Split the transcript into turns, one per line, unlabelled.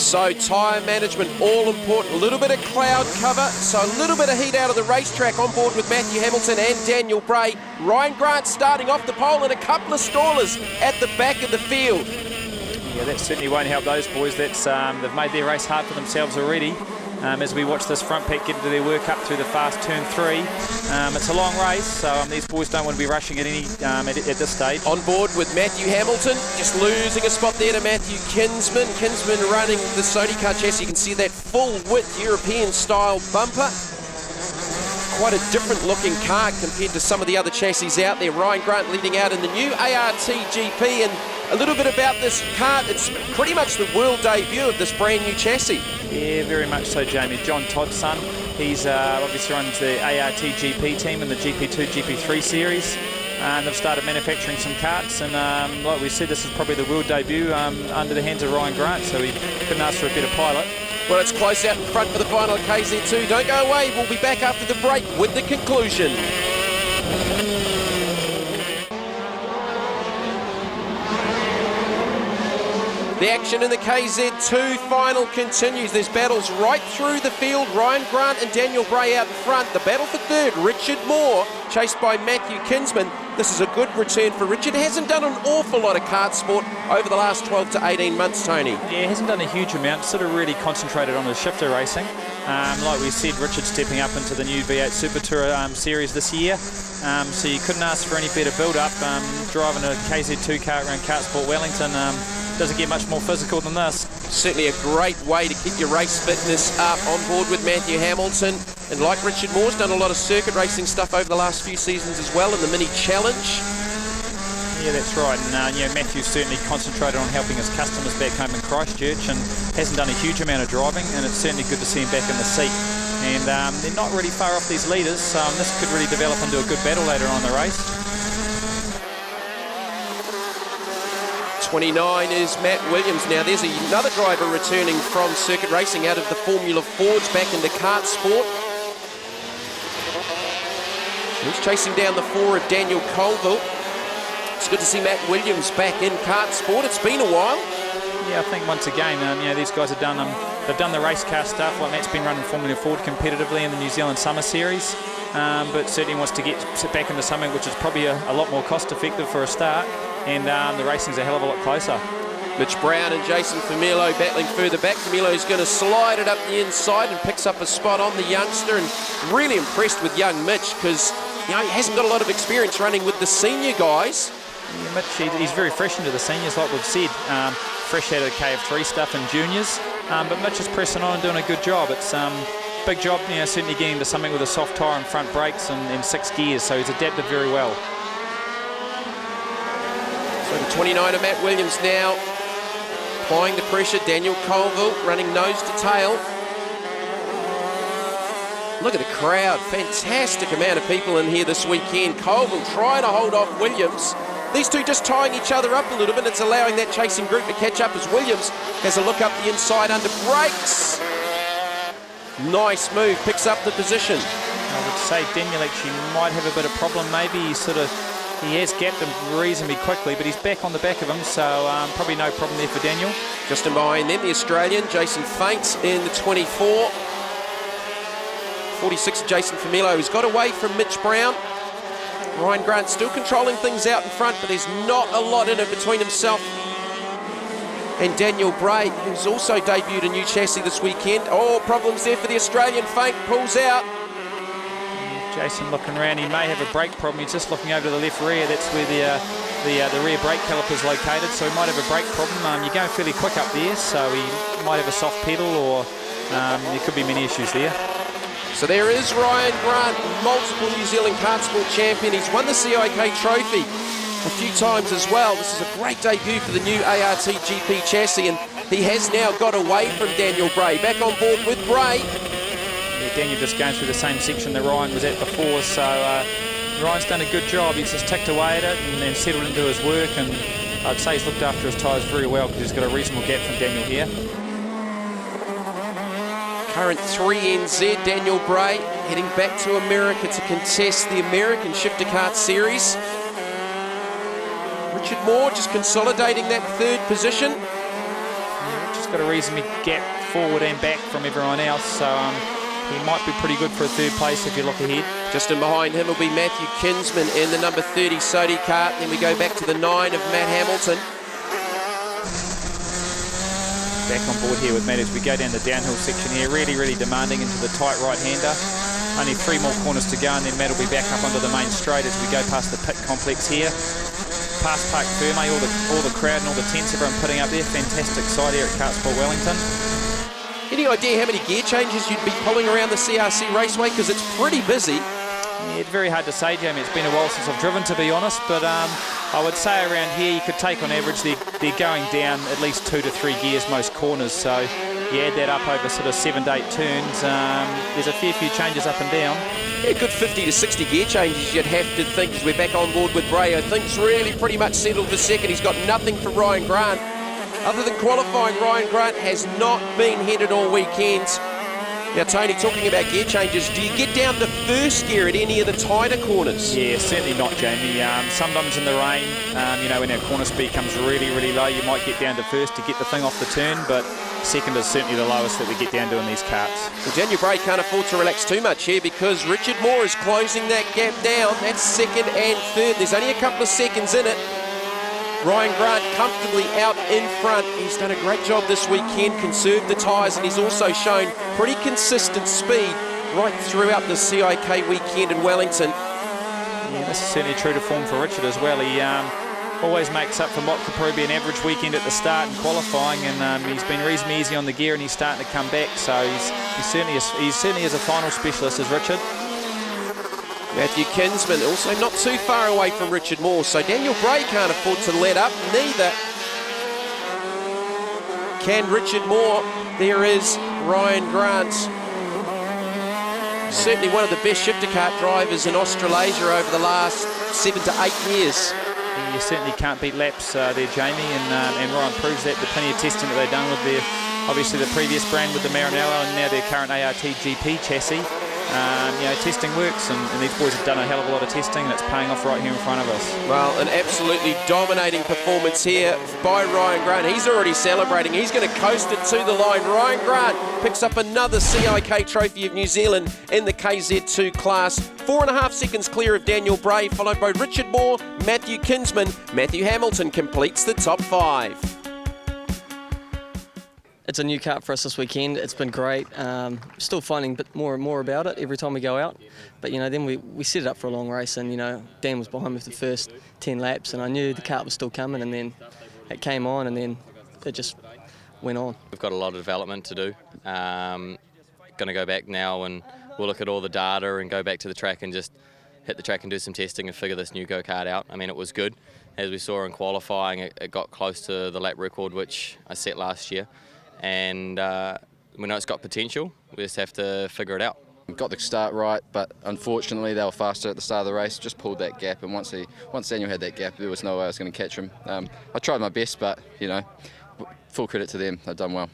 So tyre management, all important. A little bit of cloud cover, so a little bit of heat out of the racetrack on board with Matthew Hamilton and Daniel Bray. Ryan Grant starting off the pole and a couple of stallers at the back of the field.
Yeah, that certainly won't help those boys. That's they've made their race hard for themselves already. As we watch this front pack get into their work up through the fast turn 3. It's a long race, so these boys don't want to be rushing at any at this stage.
On board with Matthew Hamilton, just losing a spot there to Matthew Kinsman. Kinsman running the Sony car chassis. You can see that full width European style bumper. Quite a different looking car compared to some of the other chassis out there. Ryan Grant leading out in the new ART GP, and a little bit about this car. It's pretty much the world debut of this brand new chassis.
Yeah, very much so, Jamie. John Todd's son. He's obviously runs the ART GP team in the GP2, GP3 series. And they've started manufacturing some karts, and like we said, this is probably the world debut under the hands of Ryan Grant, so he couldn't ask for a better pilot.
Well, it's close out in front for the final at KZ2. Don't go away. We'll be back after the break with the conclusion. The action in the KZ2 final continues. There's battles right through the field. Ryan Grant and Daniel Bray out in front. The battle for third, Richard Moore, chased by Matthew Kinsman. This is a good return for Richard. Hasn't done an awful lot of kart sport over the last 12 to 18 months, Tony.
Yeah, hasn't done a huge amount. Sort of really concentrated on his shifter racing. Like we said, Richard stepping up into the new V8 Super Tour series this year. So you couldn't ask for any better build-up. Driving a KZ2 car around Kart Sport Wellington doesn't get much more physical than this.
Certainly a great way to keep your race fitness up. On board with Matthew Hamilton, and like Richard Moore's done a lot of circuit racing stuff over the last few seasons as well in the Mini Challenge.
Yeah, that's right. And Matthew's certainly concentrated on helping his customers back home in Christchurch and hasn't done a huge amount of driving, and it's certainly good to see him back in the seat. And they're not really far off these leaders, so this could really develop into a good battle later on in the race.
29 is Matt Williams. Now there's another driver returning from circuit racing out of the Formula Fords back into kart sport. He's chasing down the 4 of Daniel Colville. It's good to see Matt Williams back in kart sport. It's been a while.
Yeah, I think once again, these guys have done they've done the race car stuff. Like Matt's been running Formula Ford competitively in the New Zealand Summer Series, but certainly wants to get back into something which is probably a lot more cost effective for a start. And the racing's a hell of a lot closer.
Mitch Brown and Jason Familo battling further back. Familo's going to slide it up the inside and picks up a spot on the youngster, and really impressed with young Mitch because he hasn't got a lot of experience running with the senior guys.
Yeah, Mitch, he's very fresh into the seniors, like we've said. Fresh out of the KF3 stuff in juniors. But Mitch is pressing on and doing a good job. It's big job, certainly getting to something with a soft tyre and front brakes and 6 gears, so he's adapted very well.
So the 29er Matt Williams now applying the pressure. Daniel Colville running nose to tail. Look at the crowd. Fantastic amount of people in here this weekend. Colville trying to hold off Williams. These two just tying each other up a little bit. It's allowing that chasing group to catch up as Williams has a look up the inside under brakes. Nice move. Picks up the position.
I would say Daniel actually might have a bit of problem. Maybe he has gapped him reasonably quickly, but he's back on the back of him, so probably no problem there for Daniel.
Just in behind them, the Australian, Jason Faints in the 24. 46, Jason Familo, who's got away from Mitch Brown. Ryan Grant still controlling things out in front, but there's not a lot in it between himself and Daniel Bray, who's also debuted a new chassis this weekend. Oh, problems there for the Australian. Faint pulls out.
Jason looking around, he may have a brake problem. He's just looking over to the left rear. That's where the rear brake caliper is located, so he might have a brake problem. You're going fairly quick up there, so he might have a soft pedal, or there could be many issues there.
So there is Ryan Grant, multiple New Zealand kart sport champion. He's won the CIK trophy a few times as well. This is a great debut for the new ART GP chassis, and he has now got away from Daniel Bray. Back on board with Bray.
Yeah, Daniel just going through the same section that Ryan was at before, so Ryan's done a good job. He's just ticked away at it and then settled into his work, and I'd say he's looked after his tyres very well because he's got a reasonable gap from Daniel here.
Current 3NZ, Daniel Bray, heading back to America to contest the American Shifter Kart Series. Richard Moore just consolidating that third position.
Yeah, Richard's got a reasonable gap forward and back from everyone else, so he might be pretty good for a third place if you look ahead.
Just in behind him will be Matthew Kinsman in the number 30 Sodi cart. Then we go back to the 9 of Matt Hamilton.
Back on board here with Matt as we go down the downhill section here. Really, really demanding into the tight right-hander. Only 3 more corners to go, and then Matt will be back up onto the main straight as we go past the pit complex here. Past Park Ferme, all the crowd and all the tents, everyone putting up there. Fantastic side here at Kartsport Wellington.
Any idea how many gear changes you'd be pulling around the CRC Raceway? Because it's pretty busy.
Yeah, it's very hard to say, Jamie. It's been a while since I've driven, to be honest, but I would say around here you could take on average they're going down at least 2 to 3 gears most corners, so you add that up over sort of 7 to 8 turns, there's a fair few changes up and down.
Yeah, good 50 to 60 gear changes you'd have to think as we're back on board with Bray. I think's really pretty much settled for second. He's got nothing for Ryan Grant. Other than qualifying, Ryan Grant has not been headed all weekend. Now, Tony, talking about gear changes, do you get down to first gear at any of the tighter corners?
Yeah, certainly not, Jamie. Sometimes in the rain, when our corner speed comes really, really low, you might get down to first to get the thing off the turn, but second is certainly the lowest that we get down to in these karts.
Well, Daniel Bray can't afford to relax too much here because Richard Moore is closing that gap down. That's second and third. There's only a couple of seconds in it. Ryan Grant comfortably out in front. He's done a great job this weekend, conserved the tyres, and he's also shown pretty consistent speed right throughout the CIK weekend in Wellington.
Yeah, this is certainly true to form for Richard as well. He always makes up for what could probably be an average weekend at the start and qualifying, and he's been reasonably easy on the gear and he's starting to come back, so he certainly is a final specialist, is Richard.
Matthew Kinsman also not too far away from Richard Moore, so Daniel Bray can't afford to let up, neither can Richard Moore. There is Ryan Grant, certainly one of the best shifter kart drivers in Australasia over the last 7 to 8 years.
You certainly can't beat laps there, Jamie, and Ryan proves that. The plenty of testing that they've done with their, obviously the previous brand with the Maranello and now their current ART GP chassis. Testing works, and these boys have done a hell of a lot of testing, and it's paying off right here in front of us.
Well, an absolutely dominating performance here by Ryan Grant. He's already celebrating. He's going to coast it to the line. Ryan Grant picks up another CIK Trophy of New Zealand in the KZ2 class. 4.5 seconds clear of Daniel Bray, followed by Richard Moore, Matthew Kinsman. Matthew Hamilton completes the top 5.
It's a new kart for us this weekend. It's been great. Still finding a bit more and more about it every time we go out. But then we set it up for a long race, and Dan was behind me for the first 10 laps, and I knew the kart was still coming, and then it came on, and then it just went on.
We've got a lot of development to do. Going to go back now and we'll look at all the data and go back to the track and just hit the track and do some testing and figure this new go-kart out. I mean, it was good. As we saw in qualifying, it got close to the lap record, which I set last year. And we know it's got potential. We just have to figure it out.
Got the start right, but unfortunately they were faster at the start of the race. Just pulled that gap, and once Daniel had that gap, there was no way I was going to catch him. I tried my best, but full credit to them. They've done well.